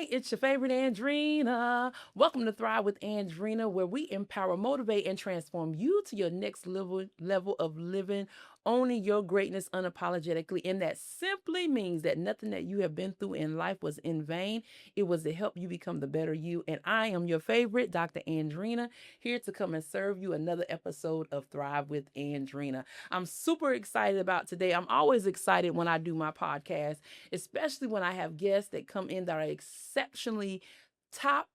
it's your favorite Andrina. Welcome to Thrive with Andrina, where we empower, motivate, and transform you to your next level of living, owning your greatness unapologetically. And that simply means that nothing that you have been through in life was in vain. It was to help you become the better you. And I am your favorite, Dr. Andrina, here to come and serve you another episode of Thrive with Andrina. I'm super excited about today. I'm always excited when I do my podcast, especially when I have guests that come in that are exceptionally top,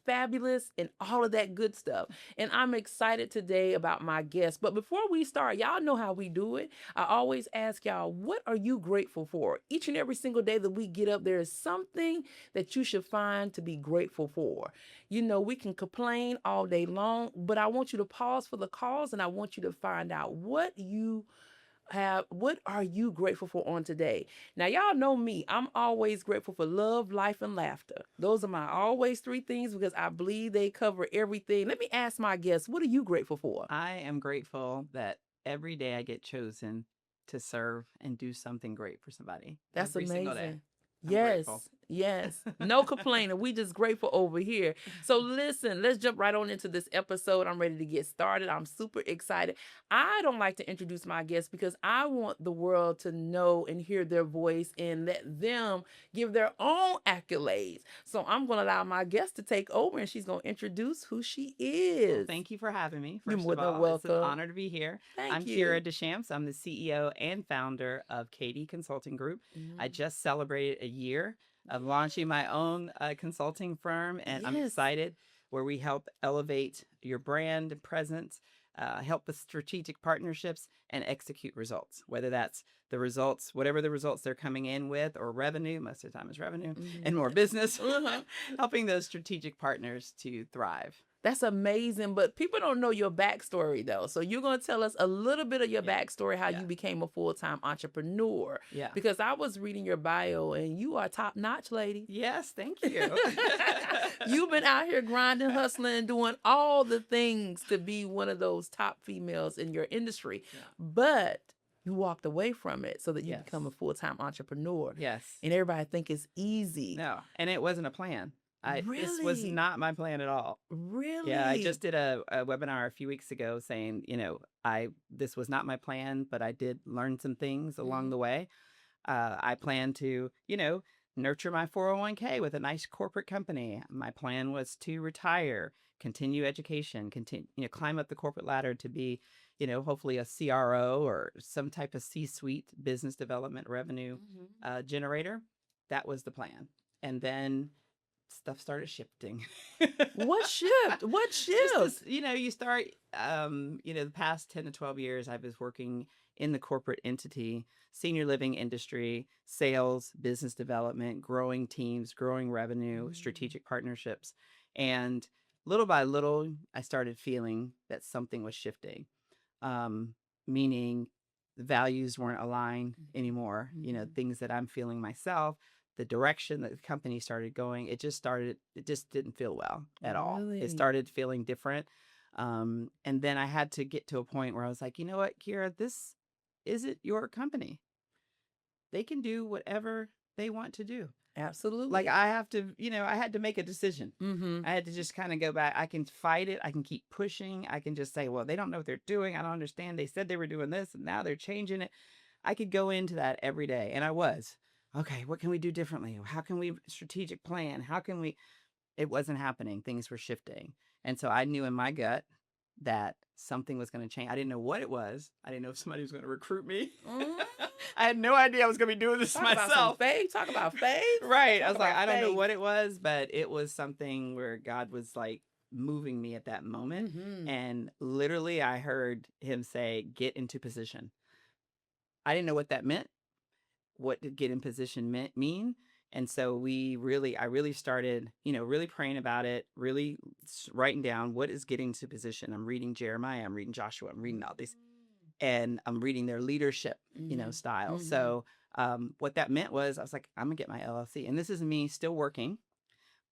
fabulous, and all of that good stuff. And I'm excited today about my guests. But before we start, y'all know how we do it. I always ask y'all, what are you grateful for? Each and every single day that we get up, there is something that you should find to be grateful for. You know, we can complain all day long, but I want you to pause for the cause, and I want you to find out what are you grateful for on today? Now, y'all know me. I'm always grateful for love, life, and laughter. Those are my always three things because I believe they cover everything. Let me ask my guests, what are you grateful for? I am grateful that every day I get chosen to serve and do something great for somebody. That's every single day. amazing. I'm Yes, grateful. yes. No complaining. We just grateful over here. So listen, let's jump right on into this episode. I'm ready to get started. I'm super excited. I don't like to introduce my guests because I want the world to know and hear their voice and let them give their own accolades. So I'm going to allow my guest to take over, and she's going to introduce who she is. Well, thank you for having me. You're First more of than all, it's an welcome. honor to be here. Thank I'm you. Kiera DesChamps. I'm the CEO and founder of Kiera Consulting Group. I just celebrated a year of launching my own consulting firm, and I'm Yes. excited, where we help elevate your brand and presence, help with strategic partnerships, and execute results, whether that's the results, whatever the results they're coming in with, or revenue. Most of the time is revenue and more business, helping those strategic partners to thrive. That's amazing, but people don't know your backstory though. So you're going to tell us a little bit of your backstory, how you became a full-time entrepreneur. Yeah. Because I was reading your bio and you are top notch, lady. Yes, thank you. You've been out here grinding, hustling, and doing all the things to be one of those top females in your industry. Yeah. But you walked away from it so that you Yes. become a full-time entrepreneur. Yes. And everybody think it's easy. No, and it wasn't a plan. This was Really? not my plan at all. Really? Yeah, I just did a webinar a few weeks ago saying, this was not my plan, but I did learn some things along the way. I plan to, nurture my 401k with a nice corporate company. My plan was to retire, continue education, climb up the corporate ladder to be, hopefully a CRO or some type of C-suite business development revenue generator. That was the plan. And then stuff started shifting. What shift? What shift? You start, the past 10 to 12 years, I was working in the corporate entity, senior living industry, sales, business development, growing teams, growing revenue, strategic partnerships. And little by little, I started feeling that something was shifting, meaning the values weren't aligned anymore. Things that I'm feeling myself, the direction that the company started going, it just didn't feel well at all. It started feeling different. And then I had to get to a point where I was like, you know what, Kiera, this isn't your company. They can do whatever they want to do. Absolutely. Like I have to, I had to make a decision. I had to just kind of go back. I can fight it. I can keep pushing. I can just say, well, they don't know what they're doing. I don't understand. They said they were doing this and now they're changing it. I could go into that every day. And I was. Okay, what can we do differently? How can we strategic plan? How can we? It wasn't happening. Things were shifting. And so I knew in my gut that something was going to change. I didn't know what it was. I didn't know if somebody was going to recruit me. I had no idea I was going to be doing this myself. Talk about faith. Right. I was like, I don't know what it was, but it was something where God was like moving me at that moment. And literally I heard him say, get into position. I didn't know what that meant. What did get in position mean? And so I really started, really praying about it, really writing down what is getting to position. I'm reading Jeremiah, I'm reading Joshua, I'm reading all these, and I'm reading their leadership, style. So what that meant was I was like, I'm gonna get my LLC. And this is me still working,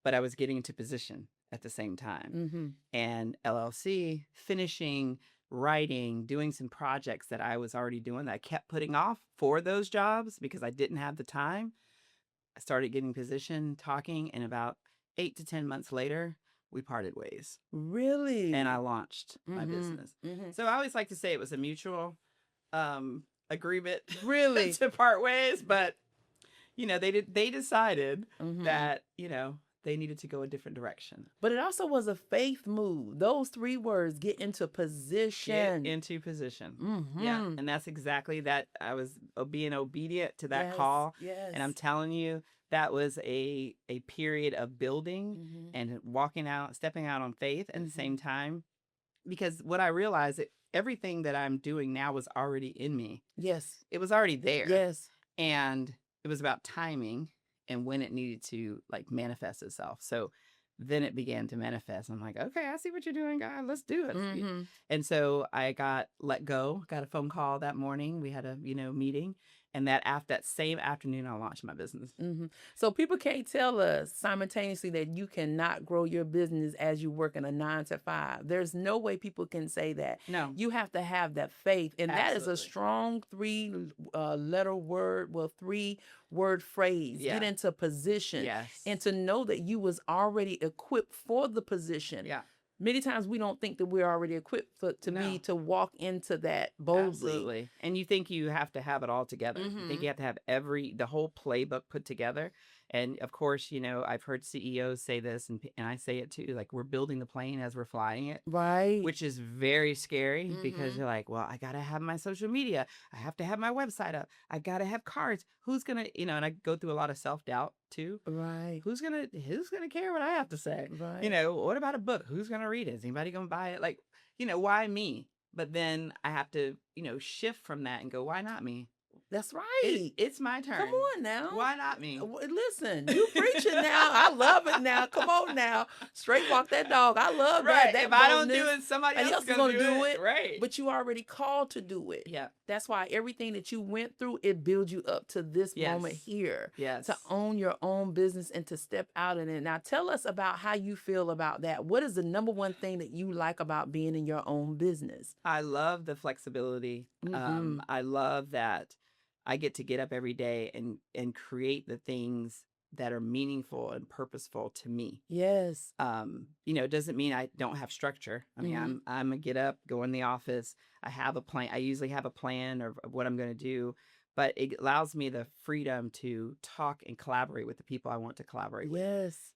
but I was getting into position at the same time. And LLC, finishing, writing, doing some projects that I was already doing that I kept putting off for those jobs because I didn't have the time. I started getting positioned, talking, and about 8 to 10 months later, we parted ways. Really? And I launched my business. So I always like to say it was a mutual agreement Really? to part ways, but they decided that, they needed to go a different direction. But it also was a faith move. Those 3 words, get into position. Get into position. Yeah. And that's exactly that. I was being obedient to that call. Yes. And I'm telling you, that was a period of building and stepping out on faith at the same time. Because what I realized, everything that I'm doing now was already in me. Yes. It was already there. Yes. And it was about timing and when it needed to manifest itself. So then it began to manifest. I'm like, okay, I see what you're doing, God. Let's do it. And so I got let go, got a phone call that morning. We had a, meeting. And that same afternoon, I launched my business. So people can't tell us simultaneously that you cannot grow your business as you work in a 9 to 5. There's no way people can say that. No. You have to have that faith. And that is a strong 3-letter word, 3-word phrase. Yeah. Get into position. Yes. And to know that you was already equipped for the position. Yeah. Many times we don't think that we're already equipped to walk into that boldly. Absolutely. And you think you have to have it all together. You think you have to have the whole playbook put together. And of course, I've heard CEOs say this, and I say it too, like, we're building the plane as we're flying it. Right. Which is very scary because you're like, well, I got to have my social media. I have to have my website up. I got to have cards. Who's going to, and I go through a lot of self-doubt too. Right. Who's going to care what I have to say? Right. What about a book? Who's going to read it? Is anybody going to buy it? Like, why me? But then I have to, shift from that and go, why not me? That's right. It's my turn. Come on now. Why not me? Listen, you preaching now. I love it now. Come on now. Straight walk that dog. I love that. If I don't do it, somebody else is going to do it. Right. But you already called to do it. Yeah. That's why everything that you went through, it builds you up to this moment here. Yes. To own your own business and to step out in it. Now tell us about how you feel about that. What is the number one thing that you like about being in your own business? I love the flexibility. I love that I get to get up every day and create the things that are meaningful and purposeful to me. Yes. It doesn't mean I don't have structure. I mean, I'm a get up, go in the office. I have a plan. I usually have a plan of what I'm going to do, but it allows me the freedom to talk and collaborate with the people I want to collaborate with.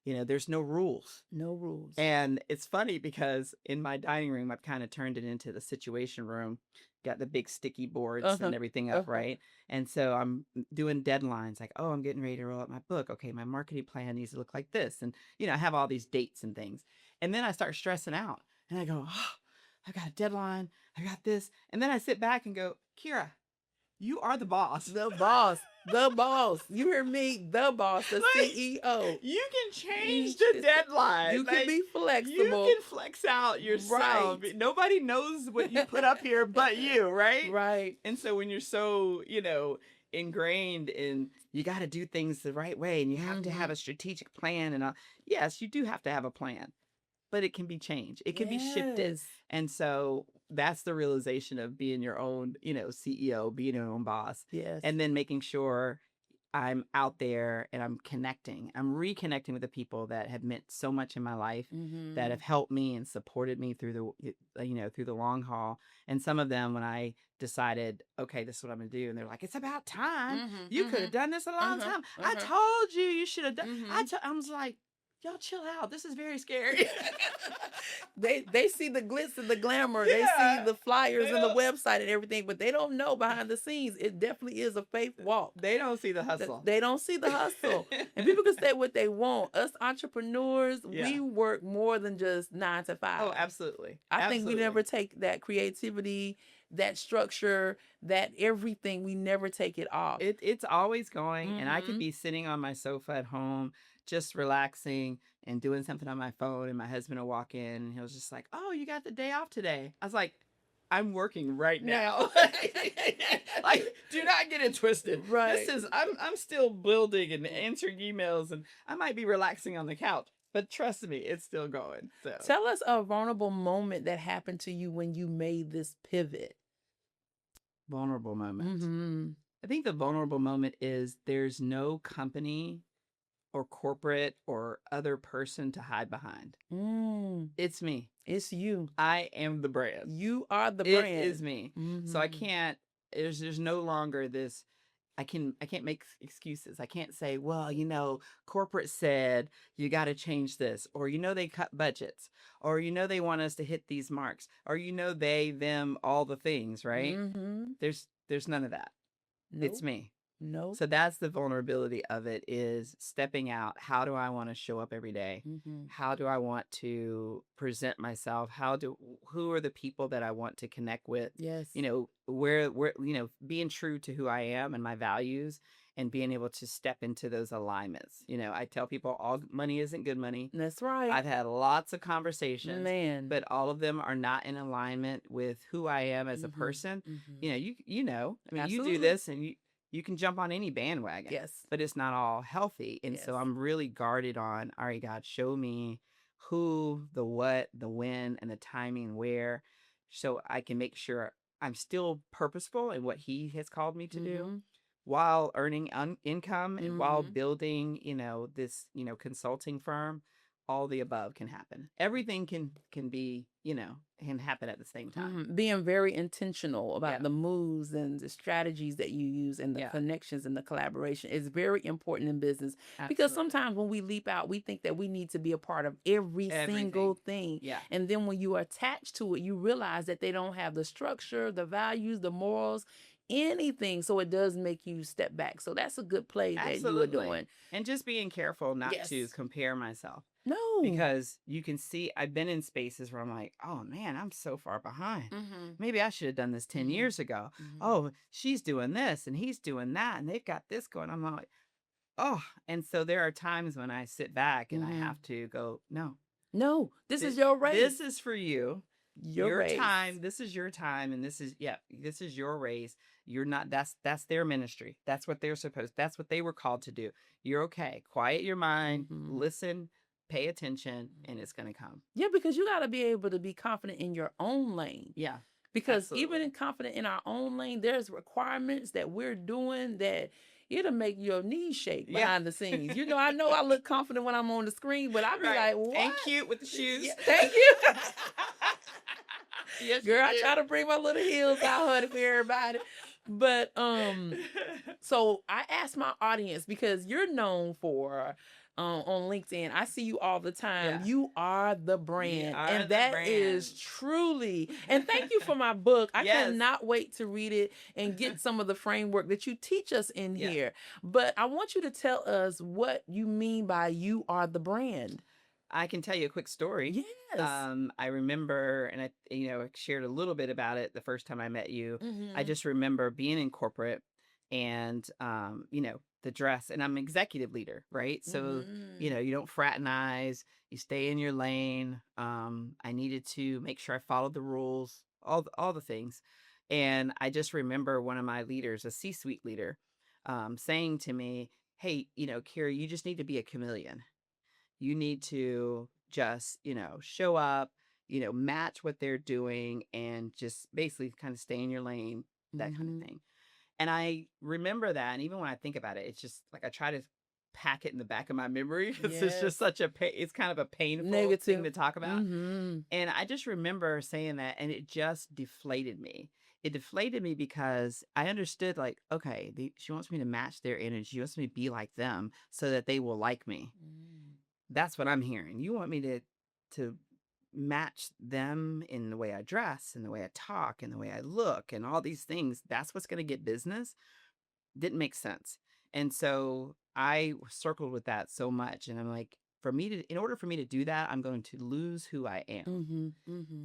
Yes. There's no rules. No rules. And it's funny because in my dining room, I've kind of turned it into the situation room. Got the big sticky boards and everything up, right? And so I'm doing deadlines like, oh, I'm getting ready to roll out my book. Okay, my marketing plan needs to look like this. And, I have all these dates and things. And then I start stressing out. And I go, oh, I got a deadline. I got this. And then I sit back and go, Kiera, you are the boss. The boss. The boss. You hear me? The boss. The CEO. You can change the deadline. You can be flexible. You can flex out yourself. Right. Nobody knows what you put up here but you, right? Right. And so when you're so, ingrained in, you got to do things the right way and you have to have a strategic plan. And yes, you do have to have a plan, but it can be changed. It can be shifted. And so that's the realization of being your own, CEO, being your own boss. Yes. And then making sure I'm out there and I'm connecting. I'm reconnecting with the people that have meant so much in my life, that have helped me and supported me through through the long haul. And some of them, when I decided, okay, this is what I'm going to do, and they're like, it's about time. You could have done this a long time. I told you you should have done. I was like, y'all chill out. This is very scary. They see the glitz and the glamour. They see the flyers and the website and everything, but they don't know behind the scenes. It definitely is a faith walk. They don't see the hustle. They don't see the hustle. And people can say what they want. Us entrepreneurs, we work more than just 9 to 5. Oh, absolutely. I think we never take that creativity, that structure, that everything. We never take it off. It's always going. And I could be sitting on my sofa at home, just relaxing and doing something on my phone, and my husband will walk in and he'll just like, oh, you got the day off today. I was like, I'm working right now. Like, do not get it twisted. Right. I'm still building and answering emails, and I might be relaxing on the couch, but trust me, it's still going. So tell us a vulnerable moment that happened to you when you made this pivot. Vulnerable moment. I think the vulnerable moment is there's no company or corporate or other person to hide behind. It's me. It's you. I am the brand. You are the It brand. is me. So I can't, there's no longer this, I can't make excuses. I can't say, well, you know, corporate said you got to change this, or, you know, they cut budgets, or, you know, they want us to hit these marks, or, you know, they, them, all the things, right? There's none of that. Nope. It's me. No. So that's the vulnerability of it, is stepping out. How do I want to show up every day? How do I want to present myself? Who are the people that I want to connect with? Yes. You know, where, you know, being true to who I am and my values, and being able to step into those alignments. You know, I tell people all money isn't good money. That's right. I've had lots of conversations, man, but all of them are not in alignment with who I am as a person. You know, you know, I mean, Absolutely. you do this and you can jump on any bandwagon. Yes. But it's not all healthy. And so I'm really guarded on, all right, God, show me who, the what, the when, and the timing where, so I can make sure I'm still purposeful in what He has called me to do, while earning income and while building, you know, this, you know, consulting firm. All the above can happen. Everything can be, you know, can happen at the same time. Being very intentional about the moves and the strategies that you use, and the connections and the collaboration is very important in business. Because sometimes when we leap out, we think that we need to be a part of every single thing. And then when you are attached to it, you realize that they don't have the structure, the values, the morals, anything. So it does make you step back. So that's a good play that you are doing. And just being careful not to compare myself. No. Because you can see, I've been in spaces where I'm like, oh man, I'm so far behind. Maybe I should have done this 10 years ago. Oh, she's doing this and he's doing that, and they've got this going. I'm like, oh. And so there are times when I sit back and I have to go, no, this is your race. This is for you. Your race. time. This is your time. And this is your race. You're not, that's their ministry. That's what that's what they were called to do. You're okay. Quiet your mind, listen, pay attention, and it's going to come. Yeah, because you got to be able to be confident in your own lane. Yeah. Because even in confident in our own lane, there's requirements that we're doing that it'll make your knees shake behind the scenes. You know I look confident when I'm on the screen, but I'll be like, what? And cute with the shoes. Yeah, thank you. Yes, girl, I try to bring my little heels out, honey, for everybody. But so I asked my audience, because you're known for on LinkedIn, I see you all the time. You are the brand. And that is truly, and thank you for my book. I cannot wait to read it and get some of the framework that you teach us in here. But I want you to tell us what you mean by you are the brand. I can tell you a quick story. Yes. I remember, and I shared a little bit about it the first time I met you. I just remember being in corporate, and the dress, and I'm executive leader, right? So you don't fraternize, you stay in your lane. I needed to make sure I followed the rules, all the things. And I just remember one of my leaders, a C-suite leader, saying to me, hey, Kiera, you just need to be a chameleon. You need to just, show up, match what they're doing, and just basically kind of stay in your lane, that kind of thing. And I remember that. And even when I think about it, it's just like I try to pack it in the back of my memory, because it's just such it's kind of a painful thing to talk about. And I just remember saying that, and it just deflated me. It deflated me because I understood, like, okay, she wants me to match their energy. She wants me to be like them so that they will like me. That's what I'm hearing. You want me to match them in the way I dress, and the way I talk, and the way I look, and all these things. That's what's going to get business. Didn't make sense. And so I circled with that so much. And I'm like, in order for me to do that, I'm going to lose who I am.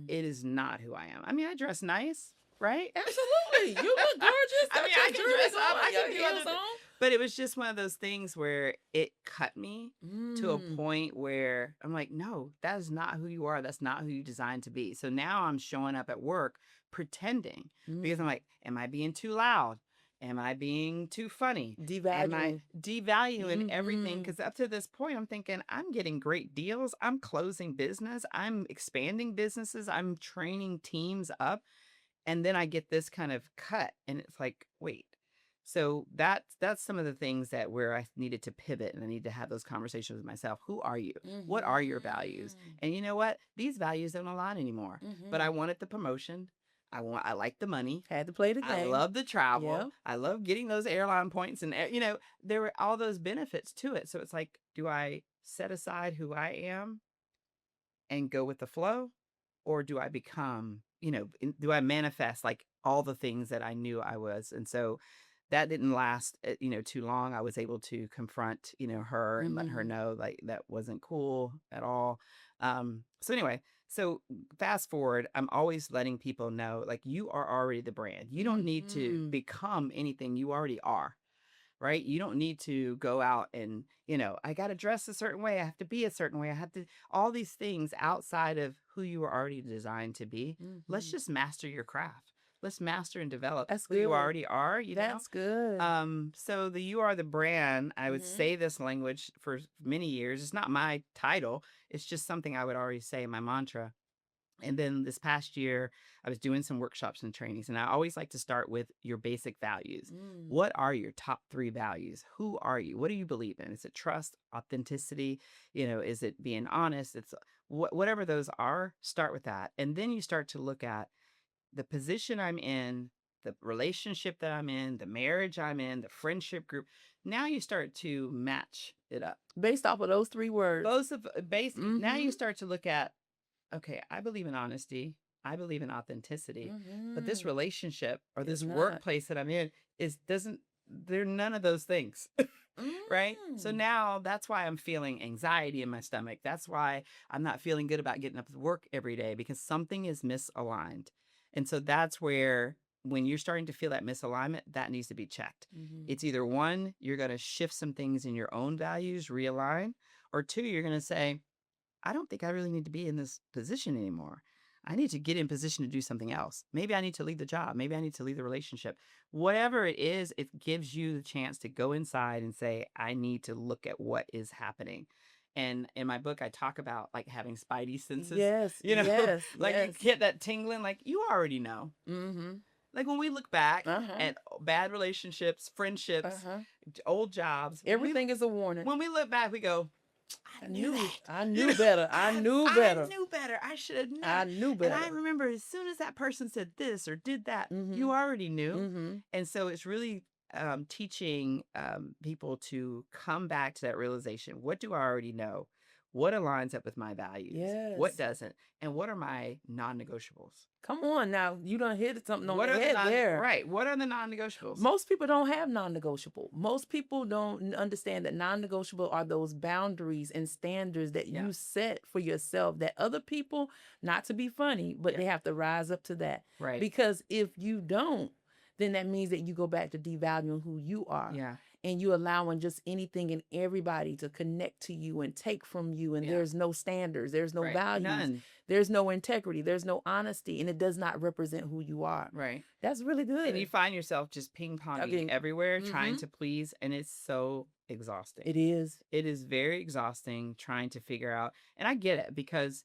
It is not who I am. I mean, I dress nice, right? Absolutely. You look gorgeous. I mean, I can dress up. I can do other things. But it was just one of those things where it cut me to a point where I'm like, no, that is not who you are. That's not who you designed to be. So now I'm showing up at work pretending, because I'm like, am I being too loud? Am I being too funny? Am I devaluing everything? Because up to this point, I'm thinking, I'm getting great deals. I'm closing business. I'm expanding businesses. I'm training teams up. And then I get this kind of cut. And it's like, wait. So that's some of the things that where I needed to pivot, and I need to have those conversations with myself. Who are you? What are your values? And you know what? These values don't align anymore. But I wanted the promotion. I like the money. Had to play the game. I love the travel. Yep. I love getting those airline points, and there were all those benefits to it. So it's like, do I set aside who I am and go with the flow, or do I become, do I manifest like all the things that I knew I was? And so that didn't last, too long. I was able to confront, her and let her know like that wasn't cool at all. So anyway, so fast forward, I'm always letting people know, like, you are already the brand. You don't need to become anything. You already are. Right? You don't need to go out and, I got to dress a certain way. I have to be a certain way. I have to, all these things outside of who you were already designed to be. Let's just master your craft. Let's master and develop That's who good. you already are. That's good. So the You Are the Brand, I would say this language for many years. It's not my title. It's just something I would already say, my mantra. And then this past year, I was doing some workshops and trainings, and I always like to start with your basic values. What are your top 3 values? Who are you? What do you believe in? Is it trust, authenticity? Is it being honest? It's whatever those are, start with that. And then you start to look at the position I'm in, the relationship that I'm in, the marriage I'm in, the friendship group. Now you start to match it up. Based off of those 3 words. Both of basic. Now you start to look at, okay, I believe in honesty. I believe in authenticity. But this relationship or this workplace that I'm in they're none of those things. Right? So now that's why I'm feeling anxiety in my stomach. That's why I'm not feeling good about getting up to work every day, because something is misaligned. And so that's where, when you're starting to feel that misalignment, that needs to be checked. It's either 1, you're going to shift some things in your own values, realign, or 2, you're going to say, I don't think I really need to be in this position anymore. I need to get in position to do something else. Maybe I need to leave the job. Maybe I need to leave the relationship. Whatever it is, it gives you the chance to go inside and say, I need to look at what is happening. And in my book, I talk about like having spidey senses. Yes. Like you get that tingling, like you already know. Like when we look back at bad relationships, friendships, old jobs. Everything is a warning. When we look back, we go, I knew better. I knew better. I should have known. I knew better. And I remember as soon as that person said this or did that, you already knew. And so it's really teaching people to come back to that realization. What do I already know? What aligns up with my values? Yes. What doesn't? And what are my non-negotiables? Come on now. You done hit something on the head there. Right. What are the non-negotiables? Most people don't have non-negotiable. Most people don't understand that non-negotiable are those boundaries and standards that you set for yourself, that other people, not to be funny, but they have to rise up to that. Right. Because if you don't, then that means that you go back to devaluing who you are. Yeah. And you allowing just anything and everybody to connect to you and take from you. And there's no standards. There's no values. None. There's no integrity. There's no honesty. And it does not represent who you are. Right. That's really good. And you find yourself just ping-ponging everywhere, trying to please. And it's so exhausting. It is. It is very exhausting trying to figure out. And I get it, because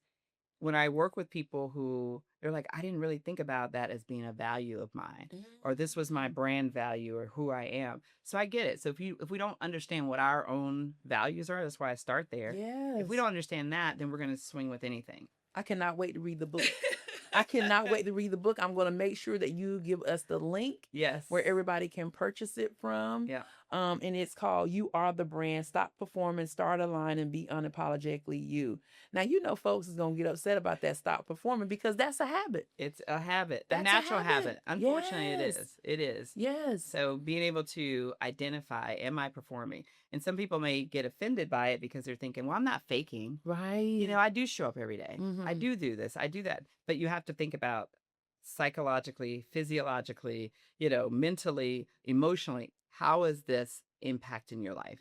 when I work with people who they're like, I didn't really think about that as being a value of mine, or this was my brand value or who I am. So I get it. So if we don't understand what our own values are, that's why I start there. Yes. If we don't understand that, then we're going to swing with anything. I cannot wait to read the book. I cannot wait to read the book. I'm going to make sure that you give us the link. Yes. Where everybody can purchase it from. Yeah. And it's called You Are the Brand. Stop performing, start a line, and be unapologetically you. Now, folks is going to get upset about that stop performing, because that's a habit. It's a habit. That's a natural a habit. Unfortunately, Yes. it is. It is. Yes. So being able to identify, am I performing? And some people may get offended by it because they're thinking, well, I'm not faking. Right. I do show up every day. I do this. I do that. But you have to think about psychologically, physiologically, mentally, emotionally, how is this impacting your life?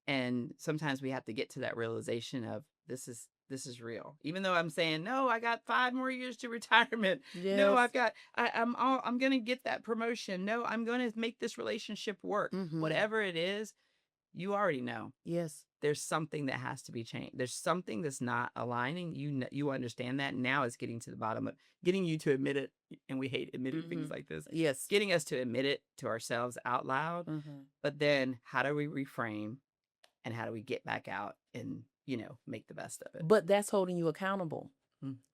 And sometimes we have to get to that realization of this is real. Even though I'm saying, no, I got 5 more years to retirement. Yes. No, I'm going to get that promotion. No, I'm going to make this relationship work. Whatever it is, you already know. Yes. There's something that has to be changed. There's something that's not aligning. You understand that. Now it's getting to the bottom of getting you to admit it. And we hate admitting things like this. Yes. Getting us to admit it to ourselves out loud. But then how do we reframe and how do we get back out and, make the best of it? But that's holding you accountable.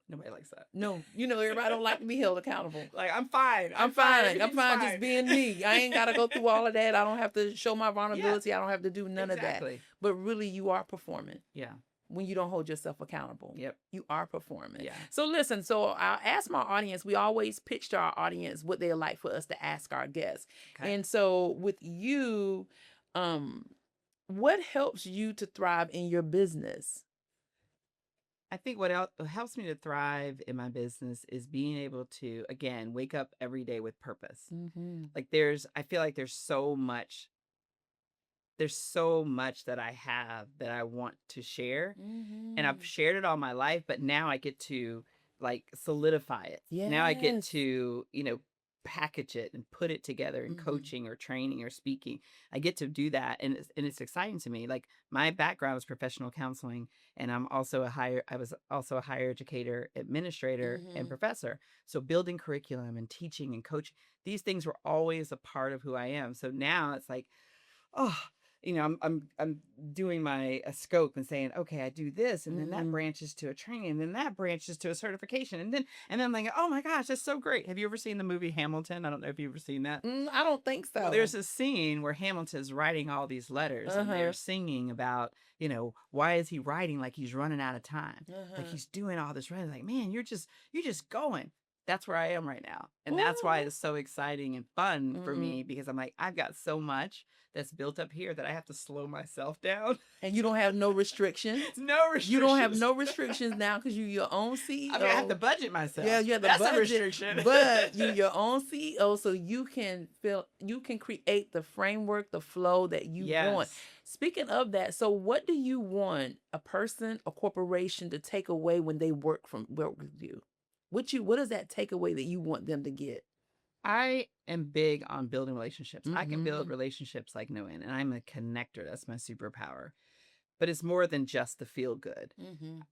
Nobody likes that. No, everybody don't like to be held accountable. Like, I'm fine. I'm fine just being me. I ain't got to go through all of that. I don't have to show my vulnerability. I don't have to do none of that. But really, you are performing. Yeah. When you don't hold yourself accountable. Yep. You are performing. Yeah. So listen, I'll ask my audience, we always pitch to our audience what they'd like for us to ask our guests. Okay. And so with you, what helps you to thrive in your business? I think what helps me to thrive in my business is being able to, again, wake up every day with purpose. Like I feel like there's so much that I have that I want to share. And I've shared it all my life, but now I get to like solidify it. Yes. Now I get to, package it and put it together in coaching or training or speaking. I get to do that. And it's exciting to me. Like my background is professional counseling, and I was also a higher educator, administrator, and professor. So building curriculum and teaching and coaching, these things were always a part of who I am. So now it's like, I'm doing my scope and saying, okay, I do this, and then that branches to a training, and then that branches to a certification, and then I'm like, oh my gosh, that's so great. Have you ever seen the movie Hamilton? I don't know if you've ever seen that. I don't think so. Well, there's a scene where Hamilton's writing all these letters, and they're singing about, why is he writing like he's running out of time? Like he's doing all this writing. Like, man, you're just going. That's where I am right now. And that's why it's so exciting and fun for me, because I'm like, I've got so much that's built up here that I have to slow myself down. And you don't have no restrictions. No restrictions. You don't have no restrictions now because you're your own CEO. I mean, I have to budget myself. Yeah, you have to budget. That's a restriction. But you're your own CEO, so you can create the framework, the flow that you want. Speaking of that, so what do you want a person, a corporation to take away when they work with you? What is that takeaway that you want them to get? I am big on building relationships. I can build relationships like no end, and I'm a connector. That's my superpower. But it's more than just the feel good.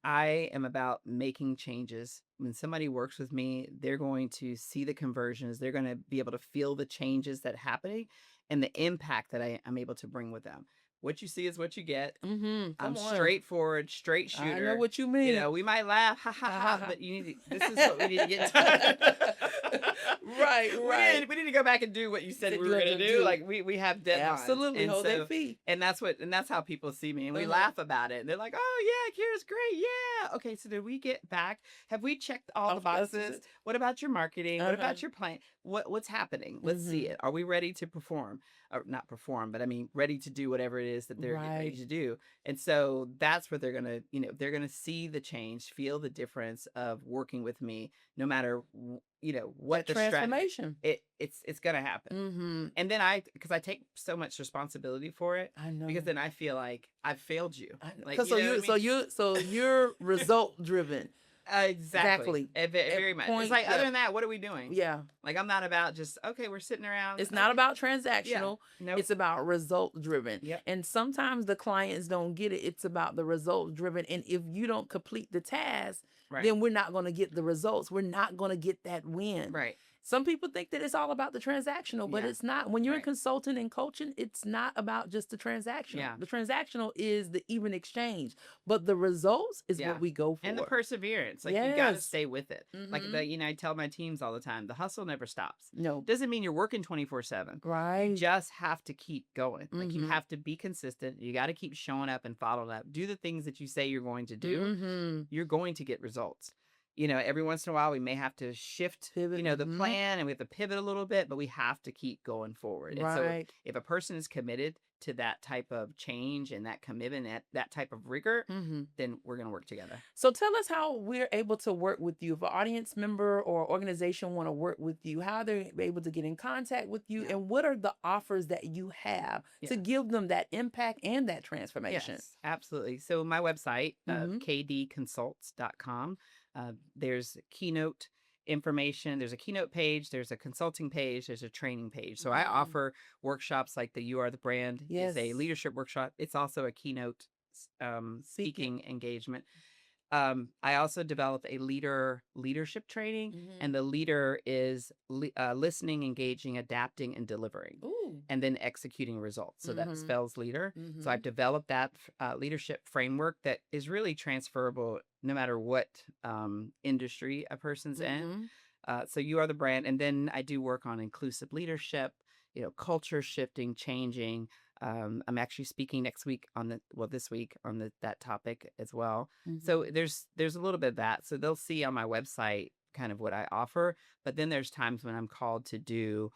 I am about making changes. When somebody works with me, they're going to see the conversions. They're going to be able to feel the changes that are happening and the impact that I'm able to bring with them. What you see is what you get. I'm straightforward, straight shooter. I know what you mean. We might laugh, ha ha ha, but this is what we need to get done. Right. We need to go back and do what you said we were going to do. Like we have deadlines. Absolutely, hold their feet. And that's how people see me, and we laugh about it. And they're like, "Oh yeah, Kiera's great. Yeah, okay. So did we get back? Have we checked all the boxes? What about your marketing? What about your plan? What's happening? Let's see it. Are we ready to perform? Or not perform, but I mean, ready to do whatever it is that they're ready to do. And so that's where they're gonna, they're gonna see the change, feel the difference of working with me, no matter, what the transformation. It's gonna happen. And then because I take so much responsibility for it. I know. Because then I feel like I've failed you. Like, so you're result driven. Exactly. Very much. It's like, other than that, what are we doing? Yeah. Like, I'm not about just, okay, we're sitting around. It's not about transactional. Yeah. Nope. It's about result driven. Yep. And sometimes the clients don't get it. It's about the result driven. And if you don't complete the task, then we're not going to get the results. We're not going to get that win. Right. Some people think that it's all about the transactional, but it's not. When you're in consulting and coaching, it's not about just the transactional. Yeah. The transactional is the even exchange, but the results is what we go for. And the perseverance. Like, you got to stay with it. Like, I tell my teams all the time, the hustle never stops. No. Doesn't mean you're working 24/7. Right. You just have to keep going. Like, you have to be consistent. You got to keep showing up and following up. Do the things that you say you're going to do. You're going to get results. Every once in a while we may have to shift, pivot, the plan, and we have to pivot a little bit, but we have to keep going forward. And so if a person is committed to that type of change and that commitment, that type of rigor, then we're going to work together. So tell us how we're able to work with you. If an audience member or organization want to work with you, how they're able to get in contact with you, and what are the offers that you have to give them that impact and that transformation? Yes, absolutely. So my website, kdconsults.com. There's Keynote information. There's a keynote page, there's a consulting page, there's a training page. So I offer workshops like the You Are the Brand. Yes. It's a leadership workshop. It's also a keynote speaking engagement. I also developed a leadership training, and the leader is listening, engaging, adapting, and delivering, and then executing results. So that spells leader. So I've developed that leadership framework that is really transferable no matter what industry a person's in. So You Are the Brand. And then I do work on inclusive leadership, culture shifting, changing. I'm actually speaking next week this week on that topic as well. So there's a little bit of that. So they'll see on my website kind of what I offer, but then there's times when I'm called to do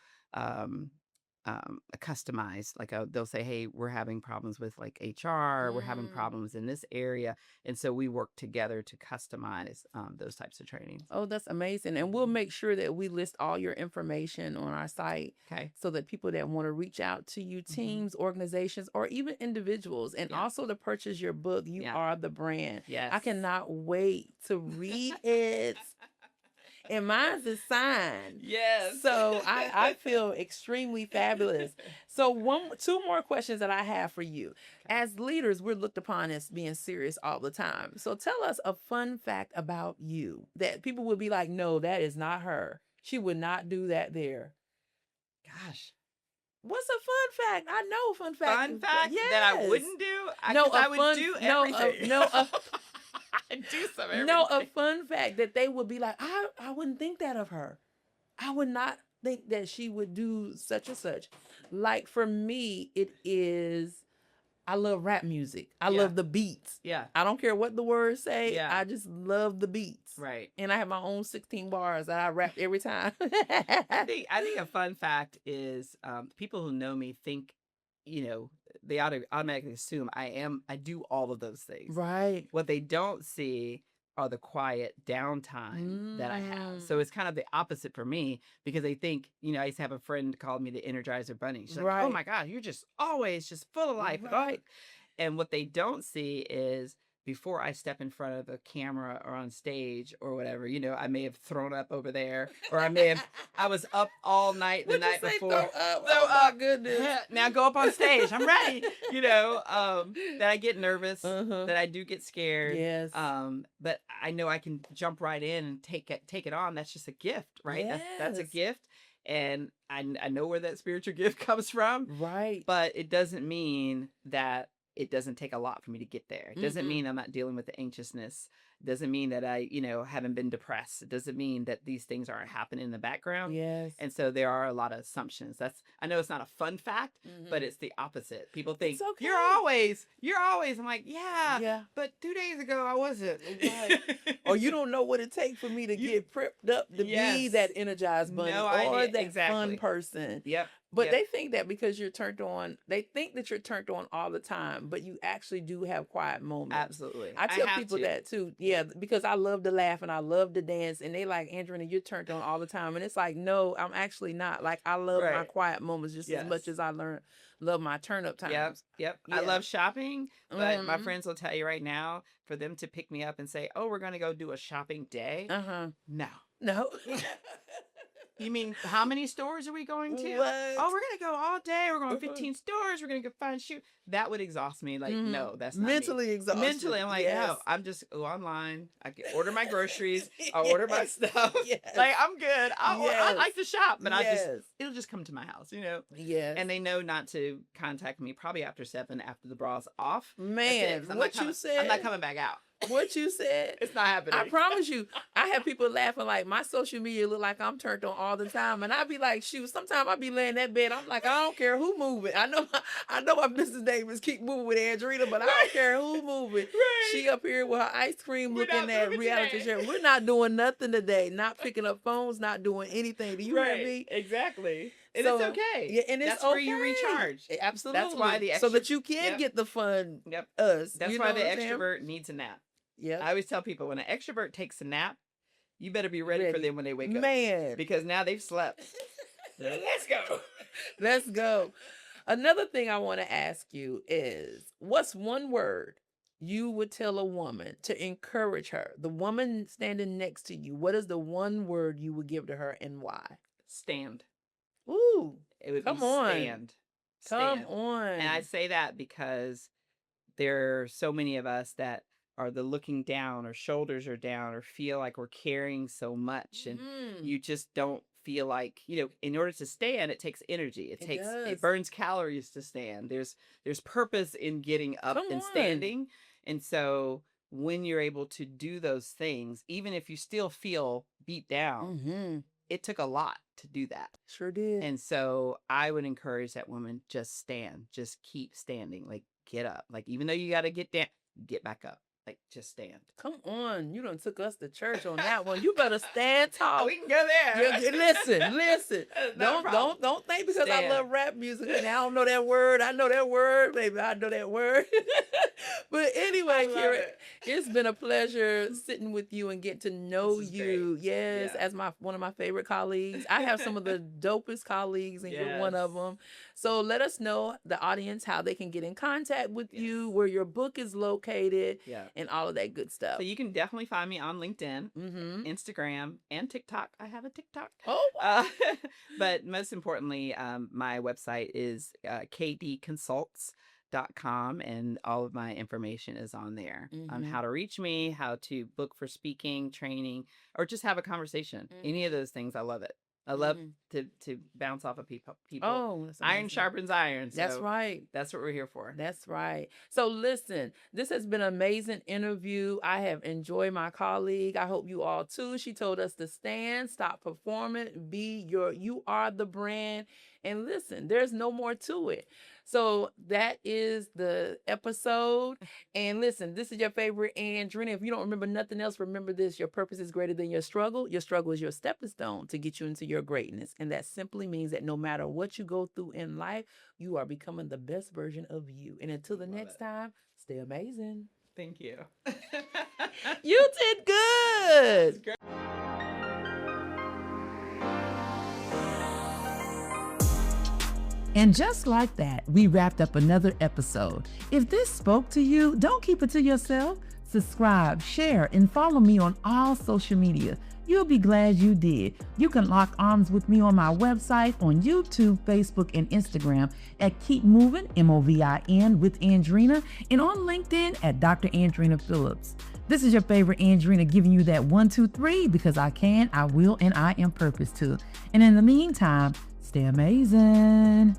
a customized, like they'll say, hey, we're having problems with like HR, we're having problems in this area. And so we work together to customize those types of trainings. Oh, that's amazing. And we'll make sure that we list all your information on our site. Okay. So that people that want to reach out to you, teams, organizations, or even individuals, and also to purchase your book, You Are the Brand. Yes. I cannot wait to read it. And mine's is signed. Yes. So I feel extremely fabulous. So two more questions that I have for you. As leaders, we're looked upon as being serious all the time. So tell us a fun fact about you that people would be like, no, that is not her. She would not do that there. Gosh. What's a fun fact? I know a fun fact. Fun fact that I wouldn't do? I would do everything. I do some everything. No, a fun fact that they would be like, I wouldn't think that of her. I would not think that she would do such and such. Like for me, it is, I love rap music. I love the beats. Yeah. I don't care what the words say. Yeah. I just love the beats. Right. And I have my own 16 bars that I rap every time. I think a fun fact is people who know me think, they automatically assume I do all of those things. Right. What they don't see are the quiet downtime that I have. So it's kind of the opposite for me because they think, I used to have a friend call me the Energizer Bunny. She's like, oh my God, you're just always just full of life. Right. And what they don't see is before I step in front of a camera or on stage or whatever, I may have thrown up over there, or I was up all night the night before. Throw up? Oh my goodness. Now go up on stage. I'm ready. That I get nervous, that I do get scared. Yes. But I know I can jump right in and take it on. That's just a gift, right? Yes. That's a gift. And I know where that spiritual gift comes from. Right. But it doesn't mean that it doesn't take a lot for me to get there. It doesn't mean I'm not dealing with the anxiousness. It doesn't mean that I, haven't been depressed. It doesn't mean that these things aren't happening in the background. Yes. And so there are a lot of assumptions. I know it's not a fun fact, but it's the opposite. People think, okay. you're always. I'm like, yeah. But 2 days ago I wasn't. Right. Or you don't know what it takes for me to get prepped up to be that energized bunny or that fun person. Yep. But they think that because you're turned on, they think that you're turned on all the time, but you actually do have quiet moments. Absolutely. I tell people that too. Yeah, because I love to laugh and I love to dance, and they like, Andrina, you're turned on all the time. And it's like, no, I'm actually not. Like, I love my quiet moments just as much as I love my turn up times. Yep. Yeah. I love shopping, but my friends will tell you right now, for them to pick me up and say, oh, we're going to go do a shopping day. No. You mean, how many stores are we going to? What? Oh, we're going to go all day. We're going 15 stores. We're going to go find shoe. That would exhaust me. Like, no, that's not mentally exhausted. Mentally, I'm like, no, I'm just go online. I can order my groceries. I'll order my stuff. Like, I'm good. I like to shop, but it'll just come to my house, Yes. And they know not to contact me probably after 7, after the bra's off. Man, what you said. I'm not coming back out. What you said. It's not happening. I promise you. I have people laughing like my social media look like I'm turned on all the time. And I be like, shoot, sometimes I be laying in that bed. I'm like, I don't care who moving. I know my business name is Keep Moving with Andrina, but I don't care who moving. Right. She up here with her ice cream looking at reality show. We're not doing nothing today. Not picking up phones, not doing anything. Do you hear me? Exactly. And it's okay. Yeah, and that's where you recharge. Absolutely. That's why so that you can get the fun. Us. That's why the extrovert needs a nap. Yeah. I always tell people when an extrovert takes a nap, you better be ready for them when they wake up. Man. Because now they've slept. Let's go. Let's go. Another thing I want to ask you is, what's one word you would tell a woman to encourage her, the woman standing next to you, what is the one word you would give to her and why? Stand. Ooh, It would come be on. stand. Come on. And I say that because there are so many of us that are the looking down, or shoulders are down, or feel like we're carrying so much, and you just don't feel like, in order to stand, it takes energy. It burns calories to stand. There's purpose in getting up and standing. And so when you're able to do those things, even if you still feel beat down, it took a lot to do that. Sure did. And so I would encourage that woman, just stand, just keep standing, like get up. Like, even though you got to get down, get back up. Like, just stand. Come on. You done took us to church on that one. You better stand tall. We can go there. Listen. Don't think because I love rap music and I don't know that word. I know that word, baby. I know that word. But anyway, Kiera, it's been a pleasure sitting with you and getting to know you. Great. Yes, as one of my favorite colleagues. I have some of the dopest colleagues, and you're one of them. So let us know, the audience, how they can get in contact with you, where your book is located, and all of that good stuff. So you can definitely find me on LinkedIn, Instagram, and TikTok. I have a TikTok. Oh, wow. But most importantly, my website is kdconsults.com, and all of my information is on there on how to reach me, how to book for speaking, training, or just have a conversation. Any of those things, I love it. I love to bounce off of people. Oh, iron sharpens iron. So that's right. That's what we're here for. That's right. So listen, this has been an amazing interview. I have enjoyed my colleague. I hope you all too. She told us to stand, stop performing, you are the brand. And listen, there's no more to it. So that is the episode. And listen, this is your favorite Andrina. If you don't remember nothing else, remember this: your purpose is greater than your struggle. Your struggle is your stepping stone to get you into your greatness. And that simply means that no matter what you go through in life, you are becoming the best version of you. And until the next time, stay amazing. Thank you. You did good. And just like that, we wrapped up another episode. If this spoke to you, don't keep it to yourself. Subscribe, share, and follow me on all social media. You'll be glad you did. You can lock arms with me on my website, on YouTube, Facebook, and Instagram at Keep Moving, MOVIN, with Andrina, and on LinkedIn at Dr. Andrina Phillips. This is your favorite Andrina, giving you that 1, 2, 3, because I can, I will, and I am purpose to. And in the meantime, stay amazing.